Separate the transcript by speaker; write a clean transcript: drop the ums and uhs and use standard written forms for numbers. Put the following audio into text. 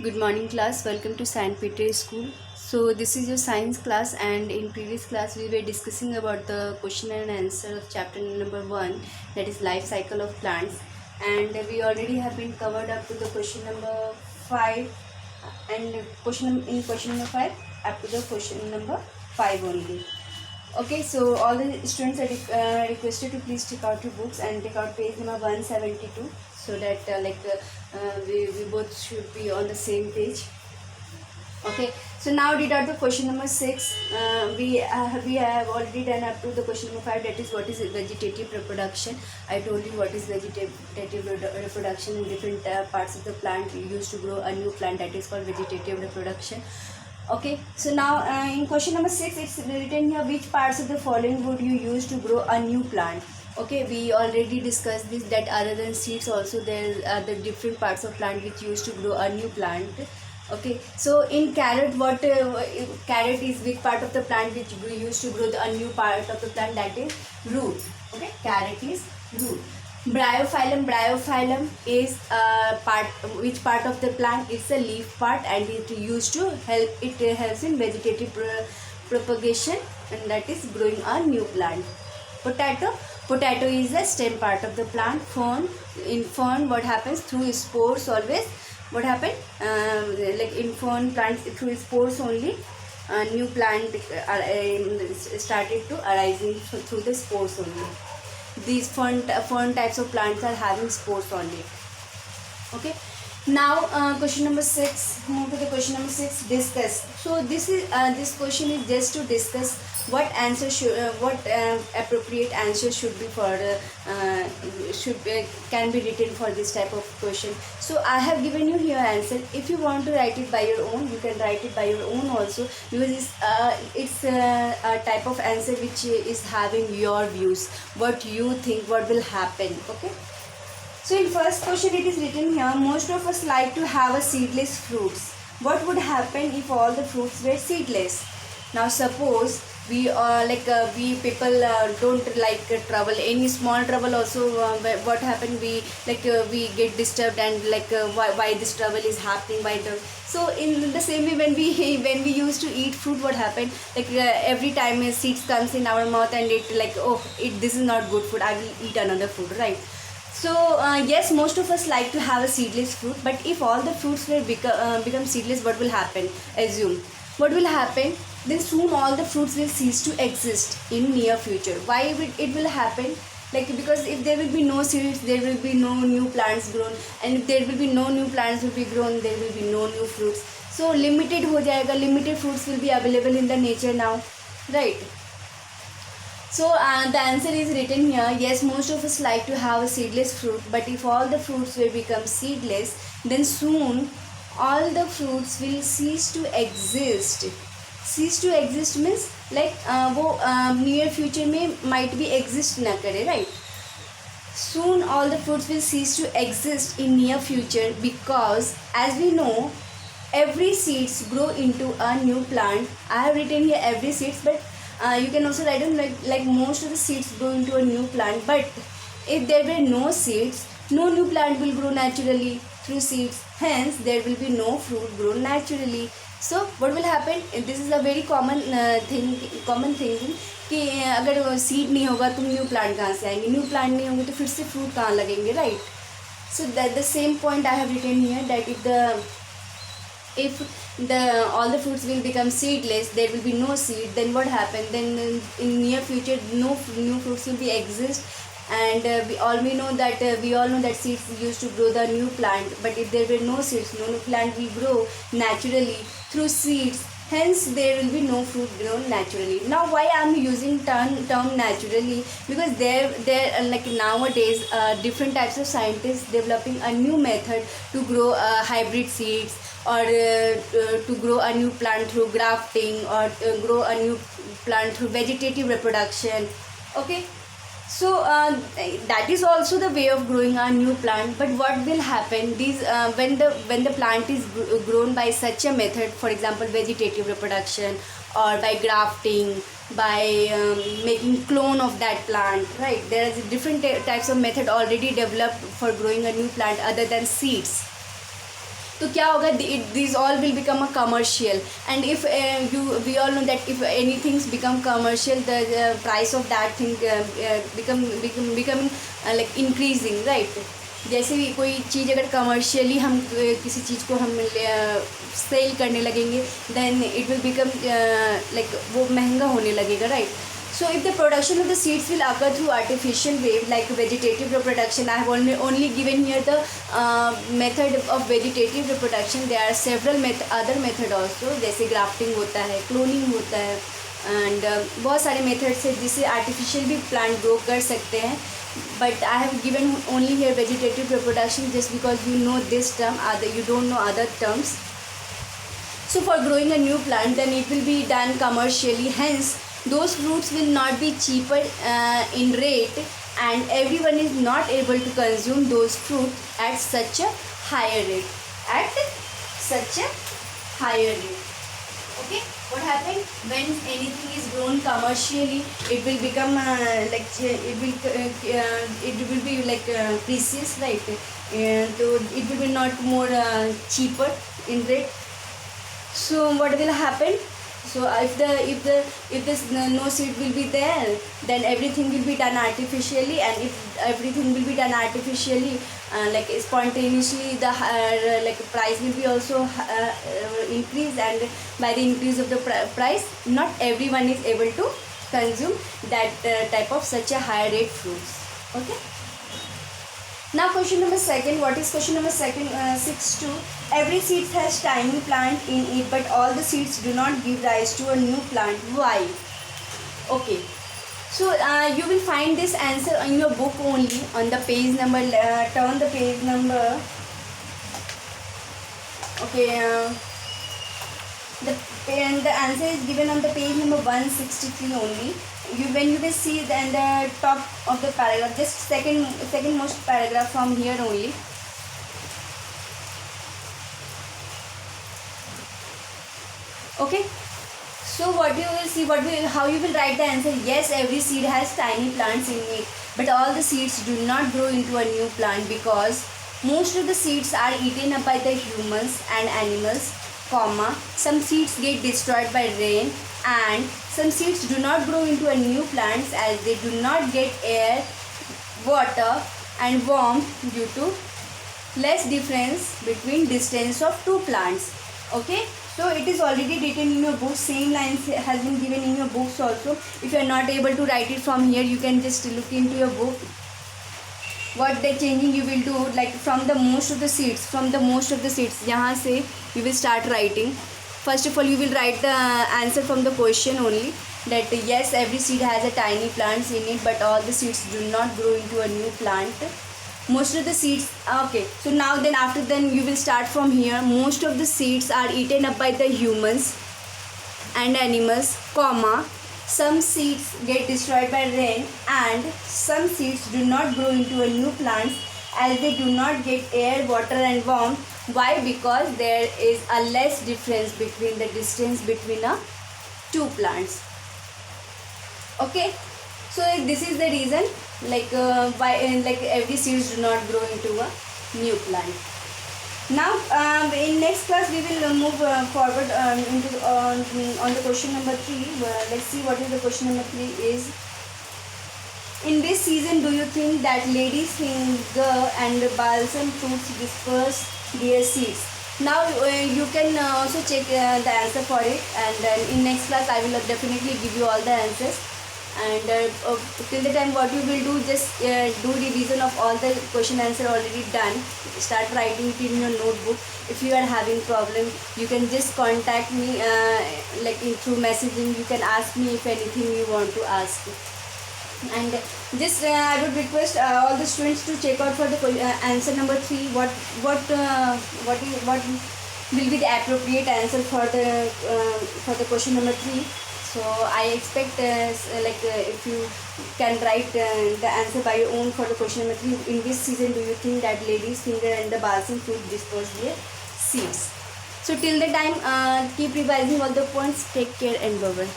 Speaker 1: Good morning class, welcome to St. Peter School. So this is your science class, and in previous class we were discussing about the question and answer of chapter number 1, that is life cycle of plants, and we already have been covered up to the question number 5 and question number 5 up to the question number 5 only. Okay, so all the students are requested to please take out your books and take out page number 172 so that we both should be on the same page. Okay, so now read out the question number 6. We have already done up to the question number 5, that is what is vegetative reproduction. I told you what is vegetative reproduction in different parts of the plant used to grow a new plant, that is called vegetative reproduction. Okay, so now in question number 6 it's written here, which parts of the following would you use to grow a new plant. Okay, we already discussed this, that other than seeds also there are the different parts of plant which used to grow a new plant. Okay, so in carrot, what carrot is which part of the plant which we used to grow a new part of the plant, that is root. Okay, carrot is root. Bryophyllum is which part of the plant? It's a leaf part, and it used to helps in vegetative propagation, and that is growing a new plant. Potato is a stem part of the plant. In fern, what happens? Through spores always. What happened? Like in fern plants, through spores only a new plant started to arising through the spores only. These fern types of plants are having spores only. Okay, now question number 6. Move to the question number 6. Discuss. So this question is just to discuss what answer what appropriate answer should be for can be written for this type of question. So I have given you here answer. If you want to write it by your own, you can write it by your own also, because it's a type of answer which is having your views, what you think what will happen. Okay, so in first question it is written here, most of us like to have a seedless fruits. What would happen if all the fruits were seedless? Now suppose we people don't like trouble, any small trouble also, what happen, we get disturbed, and why this trouble is happening, so in the same way when we used to eat fruit, what happened, every time seeds comes in our mouth and this is not good food, I will eat another food, right? So yes, most of us like to have a seedless fruit, but if all the fruits will become seedless, what will happen? Assume what will happen, then soon all the fruits will cease to exist in near future. Why it will happen? Because if there will be no seeds, there will be no new plants grown, and if there will be no new plants will be grown, there will be no new fruits. So limited ho jayega, limited fruits will be available in the nature now, right? So the answer is written here, yes, most of us like to have a seedless fruit, but if all the fruits will become seedless, then soon all the fruits will cease to exist. Cease to exist means वो near future में might be exist ना करे, right? Soon all the fruits will cease to exist in near future, because as we know, every seeds grow into a new plant. I have written here every seeds, but you can also write down like most of the seeds grow into a new plant. But if there were no seeds, no new plant will grow naturally through seeds, hence there will be no fruit grown naturally. So what will happen, this is a very common thinking कि अगर seed नहीं होगा तो new plant कहाँ से आएंगे, new plant नहीं होंगे तो फिर से फ्रूट कहाँ लगेंगे, right? So that the same point I have written here, that if all the fruits will become seedless, there will be no seed, then what happen, then in near future no new fruits will be exist, and we all know that seeds used to grow the new plant. But if there were no seeds, no new plant will grow naturally through seeds, hence there will be no fruit grown naturally. Now why I am using term naturally, because there nowadays different types of scientists developing a new method to grow hybrid seeds, or to grow a new plant through grafting, or grow a new plant through vegetative reproduction. Okay, so that is also the way of growing a new plant. But what will happen, these when the plant is grown by such a method, for example vegetative reproduction, or by grafting, by making clone of that plant, right? There is different types of method already developed for growing a new plant other than seeds. तो क्या होगा, these all will become a commercial, and if we all know that if anything become commercial, the price of that thing becoming like increasing, right? जैसे भी कोई चीज़ अगर commercially हम किसी चीज़ को हम सेल करने लगेंगे, then it will become like वो महंगा होने लगेगा, right? So if the production of the seeds will occur through artificial way like vegetative reproduction, I have only given here the method of vegetative reproduction. There are several other method also, जैसे grafting होता है, cloning होता है, and बहुत सारे methods है जिससे artificial भी plant grow कर सकते हैं. But I have given only here vegetative reproduction just because you know this term, you don't know other terms. So for growing a new plant, then it will be done commercially. Hence, those fruits will not be cheaper in rate, and everyone is not able to consume those fruit at such a higher rate. At such a higher rate. Okay, what happened when anything is grown commercially? It will become it will be like precious, right? So it will be not more cheaper in rate. So what will happen? So if this no seed will be there, then everything will be done artificially, and if everything will be done artificially, like spontaneously, the like price will be also increase, and by the increase of the price, not everyone is able to consume that type of such a high rate fruits. Okay. Now question number second. What is question number second? 6.2. Every seed has tiny plant in it, but all the seeds do not give rise to a new plant. Why? Okay. So you will find this answer in your book only on the page number. Turn the page number. Okay. The answer is given on the page number 163 only. When you will see in the top of the paragraph, just second most paragraph from here only. Okay, so what you will see, how you will write the answer? Yes, every seed has tiny plants in it, but all the seeds do not grow into a new plant because most of the seeds are eaten up by the humans and animals, comma, some seeds get destroyed by rain, and some seeds do not grow into a new plants as they do not get air, water and warmth due to less difference between distance of two plants. Okay, so it is already written in your book, same lines has been given in your books also. If you are not able to write it from here, you can just look into your book. What the changing you will do, like from the most of the seeds, यहाँ से you will start writing. First of all, you will write the answer from the question only, that yes, every seed has a tiny plants in it, but all the seeds do not grow into a new plant. Most of the seeds, okay, so now then after then you will start from here. Most of the seeds are eaten up by the humans and animals, comma, some seeds get destroyed by rain, and some seeds do not grow into a new plants as they do not get air, water and warmth. Why? Because there is a less difference between the distance between two plants. Okay, so this is the reason, like why like every seeds do not grow into a new plant. Now in next class we will move forward into on the question number 3. Let's see what is the question number 3 is. In this season, do you think that ladies finger and balsam fruits disperse their seeds? Now you can also check the answer for it, and then in next class I will definitely give you all the answers. And till the time what you will do, just do revision of all the question answer already done. Start writing it in your notebook. If you are having problem, you can just contact me like through messaging. You can ask me if anything you want to ask. And just I would request all the students to check out for the answer number 3. What will be the appropriate answer for the question number 3. So I expect if you can write the answer by your own for the question number 3. In this season, do you think that ladies finger and the balsam fruit disperse their seeds? So till the time, keep revising all the points. Take care and bye bye.